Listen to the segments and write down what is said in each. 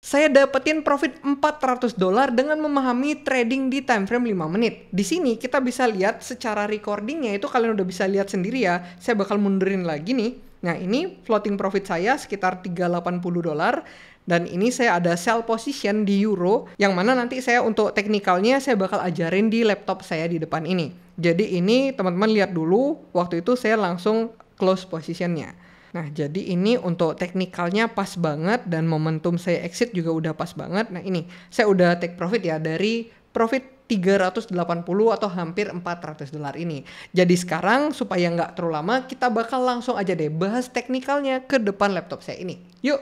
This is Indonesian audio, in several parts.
Saya dapetin profit $400 dengan memahami trading di time frame 5 menit. Di sini kita bisa lihat secara recordingnya itu kalian udah bisa lihat sendiri ya. Saya bakal mundurin lagi nih. Nah, ini floating profit saya sekitar $380. Dan ini saya ada sell position di euro, yang mana nanti saya untuk teknikalnya saya bakal ajarin di laptop saya di depan ini. Jadi ini teman-teman lihat dulu, waktu itu saya langsung close positionnya. Nah, jadi ini untuk teknikalnya pas banget dan momentum saya exit juga udah pas banget. Nah, ini saya udah take profit ya dari profit 380 atau hampir $400 ini. Jadi sekarang supaya nggak terlalu lama, kita bakal langsung aja deh bahas teknikalnya ke depan laptop saya ini. Yuk!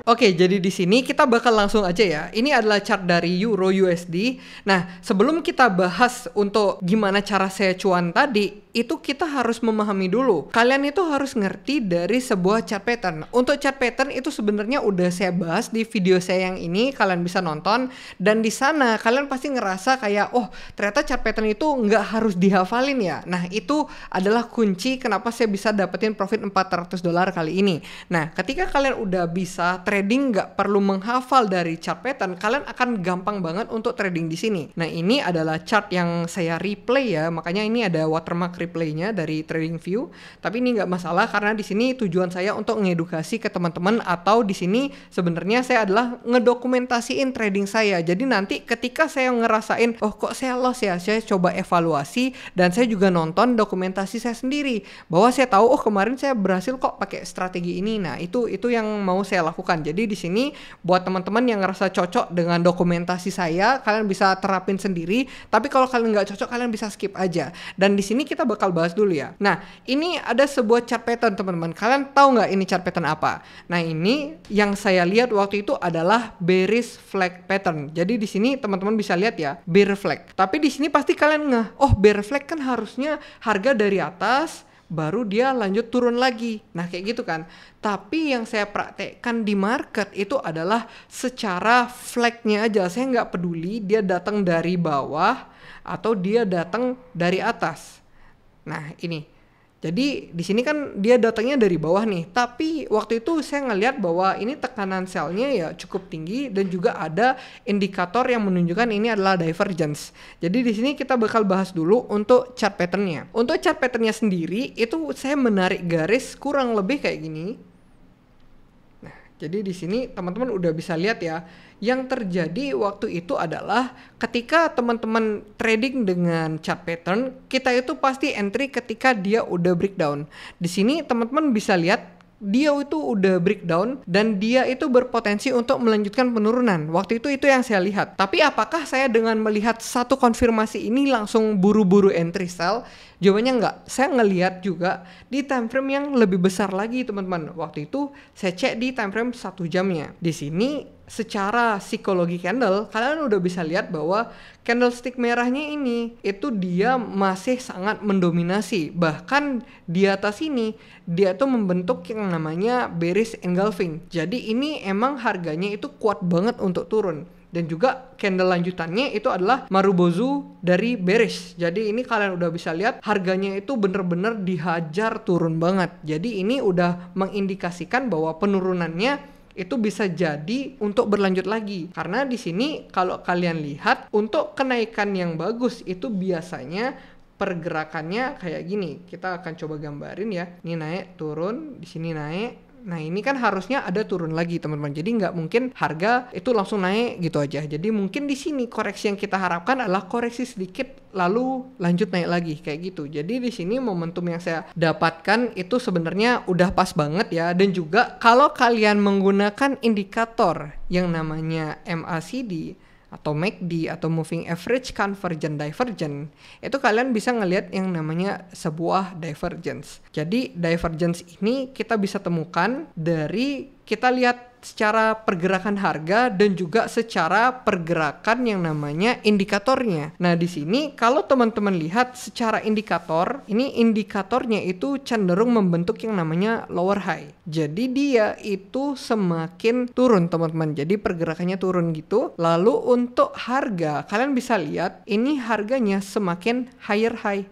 Oke, jadi di sini kita bakal langsung aja ya. Ini adalah chart dari Euro USD. Nah, sebelum kita bahas untuk gimana cara saya cuan tadi, itu kita harus memahami dulu. Kalian itu harus ngerti dari sebuah chart pattern. Untuk chart pattern itu sebenarnya udah saya bahas di video saya yang ini, kalian bisa nonton. Dan di sana kalian pasti ngerasa kayak, oh ternyata chart pattern itu nggak harus dihafalin ya. Nah, itu adalah kunci kenapa saya bisa dapetin profit $400 kali ini. Nah, ketika kalian udah bisa trading nggak perlu menghafal dari chart pattern, kalian akan gampang banget untuk trading di sini. Nah, ini adalah chart yang saya replay ya, makanya ini ada watermark replaynya dari TradingView. Tapi ini nggak masalah karena di sini tujuan saya untuk ngedukasi ke teman-teman, atau di sini sebenarnya saya adalah ngedokumentasiin trading saya. Jadi nanti ketika saya ngerasain, oh kok saya loss ya, saya coba evaluasi dan saya juga nonton dokumentasi saya sendiri bahwa saya tahu oh kemarin saya berhasil kok pakai strategi ini. Nah, itu yang mau saya lakukan. Jadi di sini buat teman-teman yang ngerasa cocok dengan dokumentasi saya, kalian bisa terapin sendiri. Tapi kalau kalian nggak cocok, kalian bisa skip aja. Dan di sini kita bakal bahas dulu ya. Nah, ini ada sebuah chart pattern teman-teman. Kalian tahu nggak ini chart pattern apa? Nah, ini yang saya lihat waktu itu adalah bearish flag pattern. Jadi di sini teman-teman bisa lihat ya, bear flag. Tapi di sini pasti kalian ngeh, oh bear flag kan harusnya harga dari atas baru dia lanjut turun lagi. Nah, kayak gitu kan. Tapi yang saya praktekkan di market itu adalah secara flagnya aja. Saya nggak peduli dia datang dari bawah atau dia datang dari atas. Nah, ini. Jadi di sini kan dia datangnya dari bawah nih. Tapi waktu itu saya ngelihat bahwa ini tekanan sellnya ya cukup tinggi dan juga ada indikator yang menunjukkan ini adalah divergence. Jadi di sini kita bakal bahas dulu untuk chart patternnya. Untuk chart patternnya sendiri itu saya menarik garis kurang lebih kayak gini. Nah, jadi di sini teman-teman udah bisa lihat ya. Yang terjadi waktu itu adalah ketika teman-teman trading dengan chart pattern, kita itu pasti entry ketika dia udah breakdown. Di sini teman-teman bisa lihat dia itu udah breakdown dan dia itu berpotensi untuk melanjutkan penurunan. Waktu itu yang saya lihat. Tapi apakah saya dengan melihat satu konfirmasi ini langsung buru-buru entry sell? Jawabannya enggak. Saya ngelihat juga di time frame yang lebih besar lagi teman-teman. Waktu itu saya cek di time frame 1 jamnya. Di sini secara psikologi candle, kalian udah bisa lihat bahwa candlestick merahnya ini itu dia masih sangat mendominasi. Bahkan di atas ini dia tuh membentuk yang namanya bearish engulfing. Jadi ini emang harganya itu kuat banget untuk turun. Dan juga candle lanjutannya itu adalah Marubozu dari bearish. Jadi ini kalian udah bisa lihat harganya itu bener-bener dihajar turun banget. Jadi ini udah mengindikasikan bahwa penurunannya itu bisa jadi untuk berlanjut lagi. Karena di sini kalau kalian lihat untuk kenaikan yang bagus itu biasanya pergerakannya kayak gini. Kita akan coba gambarin ya. Ini naik, turun, di sini naik. Nah, ini kan harusnya ada turun lagi teman-teman. Jadi nggak mungkin harga itu langsung naik gitu aja. Jadi mungkin di sini koreksi yang kita harapkan adalah koreksi sedikit lalu lanjut naik lagi kayak gitu. Jadi di sini momentum yang saya dapatkan itu sebenarnya udah pas banget ya. Dan juga kalau kalian menggunakan indikator yang namanya MACD atau MACD atau Moving Average Convergent Divergent, itu kalian bisa ngelihat yang namanya sebuah divergence. Jadi divergence ini kita bisa temukan dari kita lihat secara pergerakan harga dan juga secara pergerakan yang namanya indikatornya. Nah, di sini kalau teman-teman lihat secara indikator, ini indikatornya itu cenderung membentuk yang namanya lower high. Jadi dia itu semakin turun, teman-teman. Jadi pergerakannya turun gitu. Lalu untuk harga, kalian bisa lihat ini harganya semakin higher high.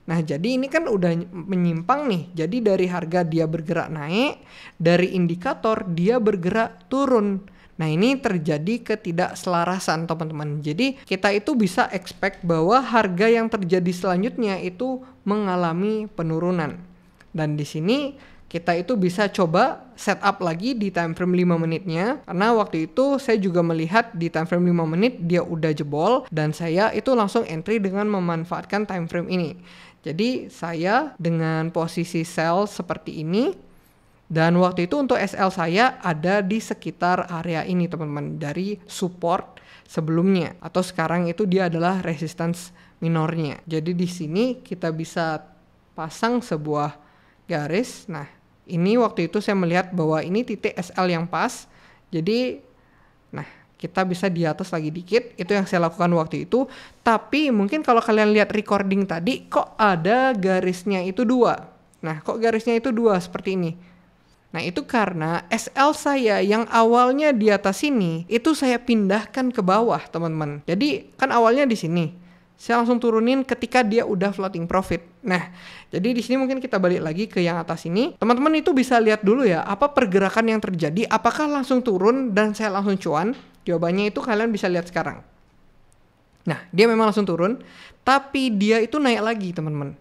Nah, jadi ini kan udah menyimpang nih. Jadi dari harga dia bergerak naik, dari indikator dia bergerak turun. Nah, ini terjadi ketidakselarasan, teman-teman. Jadi kita itu bisa expect bahwa harga yang terjadi selanjutnya itu mengalami penurunan. Dan di sini kita itu bisa coba setup lagi di time frame 5 menitnya, karena waktu itu saya juga melihat di time frame 5 menit dia udah jebol, dan saya itu langsung entry dengan memanfaatkan time frame ini. Jadi saya dengan posisi sell seperti ini, dan waktu itu untuk SL saya ada di sekitar area ini, teman-teman, dari support sebelumnya, atau sekarang itu dia adalah resistance minornya. Jadi di sini kita bisa pasang sebuah garis. Nah, ini waktu itu saya melihat bahwa ini titik SL yang pas. Jadi, nah, kita bisa di atas lagi dikit. Itu yang saya lakukan waktu itu. Tapi mungkin kalau kalian lihat recording tadi, kok ada garisnya itu 2. Nah, kok garisnya itu 2 seperti ini? Nah, itu karena SL saya yang awalnya di atas sini, itu saya pindahkan ke bawah, teman-teman. Jadi, kan awalnya di sini. Saya langsung turunin ketika dia udah floating profit. Nah, jadi di sini mungkin kita balik lagi ke yang atas ini. Teman-teman itu bisa lihat dulu ya, apa pergerakan yang terjadi, apakah langsung turun dan saya langsung cuan? Jawabannya itu kalian bisa lihat sekarang. Nah, dia memang langsung turun, tapi dia itu naik lagi, teman-teman.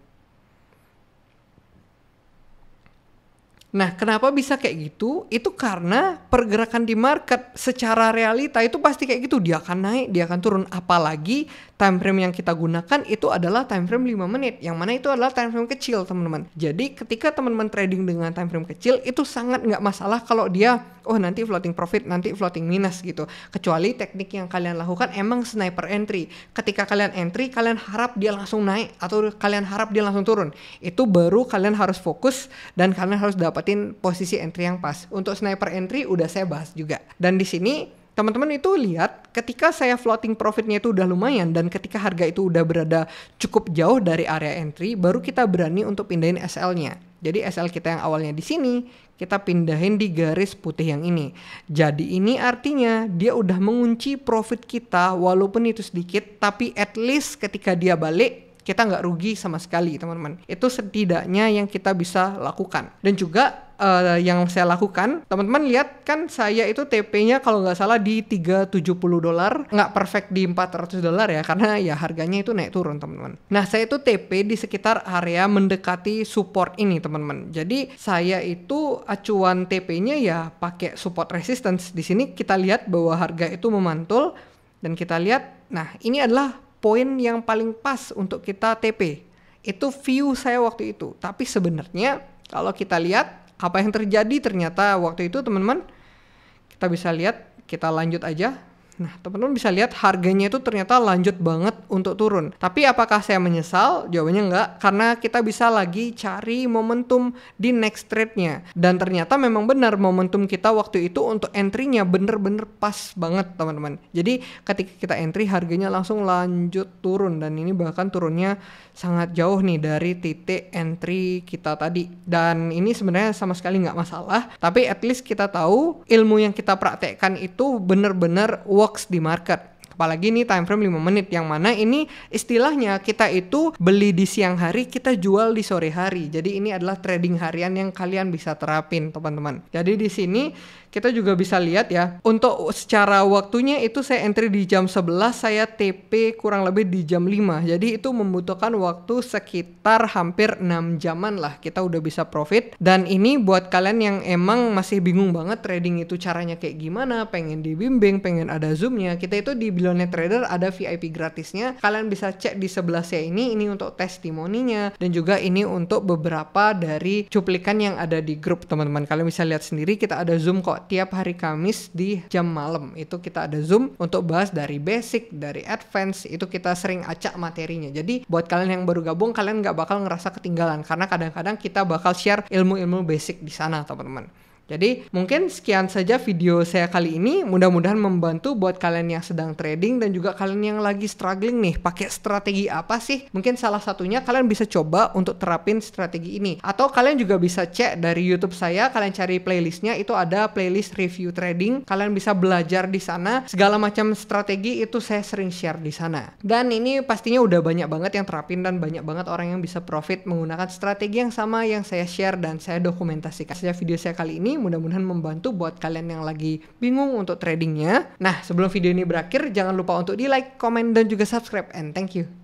Nah, kenapa bisa kayak gitu? Itu karena pergerakan di market secara realita itu pasti kayak gitu. Dia akan naik, dia akan turun. Apalagi time frame yang kita gunakan itu adalah time frame 5 menit. Yang mana itu adalah time frame kecil, teman-teman. Jadi ketika teman-teman trading dengan time frame kecil, itu sangat nggak masalah kalau dia, oh nanti floating profit, nanti floating minus gitu. Kecuali teknik yang kalian lakukan emang sniper entry. Ketika kalian entry, kalian harap dia langsung naik atau kalian harap dia langsung turun. Itu baru kalian harus fokus dan kalian harus dapat posisi entry yang pas. Untuk sniper entry udah saya bahas juga. Dan di sini teman-teman itu lihat ketika saya floating profitnya itu udah lumayan dan ketika harga itu udah berada cukup jauh dari area entry, baru kita berani untuk pindahin SL-nya. Jadi SL kita yang awalnya di sini, kita pindahin di garis putih yang ini. Jadi ini artinya dia udah mengunci profit kita walaupun itu sedikit, tapi at least ketika dia balik kita nggak rugi sama sekali, teman-teman. Itu setidaknya yang kita bisa lakukan. Dan juga yang saya lakukan, teman-teman lihat kan saya itu TP-nya kalau nggak salah di $370, nggak perfect di $400 ya, karena ya harganya itu naik turun, teman-teman. Nah, saya itu TP di sekitar area mendekati support ini, teman-teman. Jadi saya itu acuan TP-nya ya pakai support resistance. Di sini kita lihat bahwa harga itu memantul dan kita lihat, nah ini adalah poin yang paling pas untuk kita TP. Itu view saya waktu itu. Tapi sebenarnya kalau kita lihat apa yang terjadi ternyata waktu itu, teman-teman, kita bisa lihat, kita lanjut aja. Nah, teman-teman bisa lihat harganya itu ternyata lanjut banget untuk turun. Tapi apakah saya menyesal? Jawabannya enggak, karena kita bisa lagi cari momentum di next trade-nya. Dan ternyata memang benar momentum kita waktu itu untuk entry-nya bener-bener pas banget, teman-teman. Jadi ketika kita entry harganya langsung lanjut turun, dan ini bahkan turunnya sangat jauh nih dari titik entry kita tadi. Dan ini sebenarnya sama sekali nggak masalah, tapi at least kita tahu ilmu yang kita praktekkan itu bener-bener works di market. Apalagi ini time frame 5 menit yang mana ini istilahnya kita itu beli di siang hari, kita jual di sore hari. Jadi ini adalah trading harian yang kalian bisa terapin, teman-teman. Jadi di sini kita juga bisa lihat ya, untuk secara waktunya itu saya entry di jam 11, saya TP kurang lebih di jam 5. Jadi itu membutuhkan waktu sekitar hampir 6 jaman lah kita udah bisa profit. Dan ini buat kalian yang emang masih bingung banget trading itu caranya kayak gimana, pengen dibimbing, pengen ada zoomnya, kita itu di Billionaire Trader ada VIP gratisnya. Kalian bisa cek di sebelah saya ini untuk testimoninya, dan juga ini untuk beberapa dari cuplikan yang ada di grup, teman-teman. Kalian bisa lihat sendiri, kita ada zoom kok tiap hari Kamis di jam malam. Itu kita ada zoom untuk bahas dari basic, dari advance, itu kita sering acak materinya. Jadi buat kalian yang baru gabung, kalian nggak bakal ngerasa ketinggalan, karena kadang-kadang kita bakal share ilmu-ilmu basic di sana, teman-teman. Jadi mungkin sekian saja video saya kali ini. Mudah-mudahan membantu buat kalian yang sedang trading dan juga kalian yang lagi struggling nih. Pakai strategi apa sih? Mungkin salah satunya kalian bisa coba untuk terapin strategi ini. Atau kalian juga bisa cek dari YouTube saya. Kalian cari playlistnya, itu ada playlist review trading. Kalian bisa belajar di sana. Segala macam strategi itu saya sering share di sana. Dan ini pastinya udah banyak banget yang terapin dan banyak banget orang yang bisa profit menggunakan strategi yang sama yang saya share dan saya dokumentasikan. Sejak video saya kali ini mudah-mudahan membantu buat kalian yang lagi bingung untuk tradingnya. Nah, sebelum video ini berakhir, jangan lupa untuk di like, komen, dan juga subscribe. And thank you.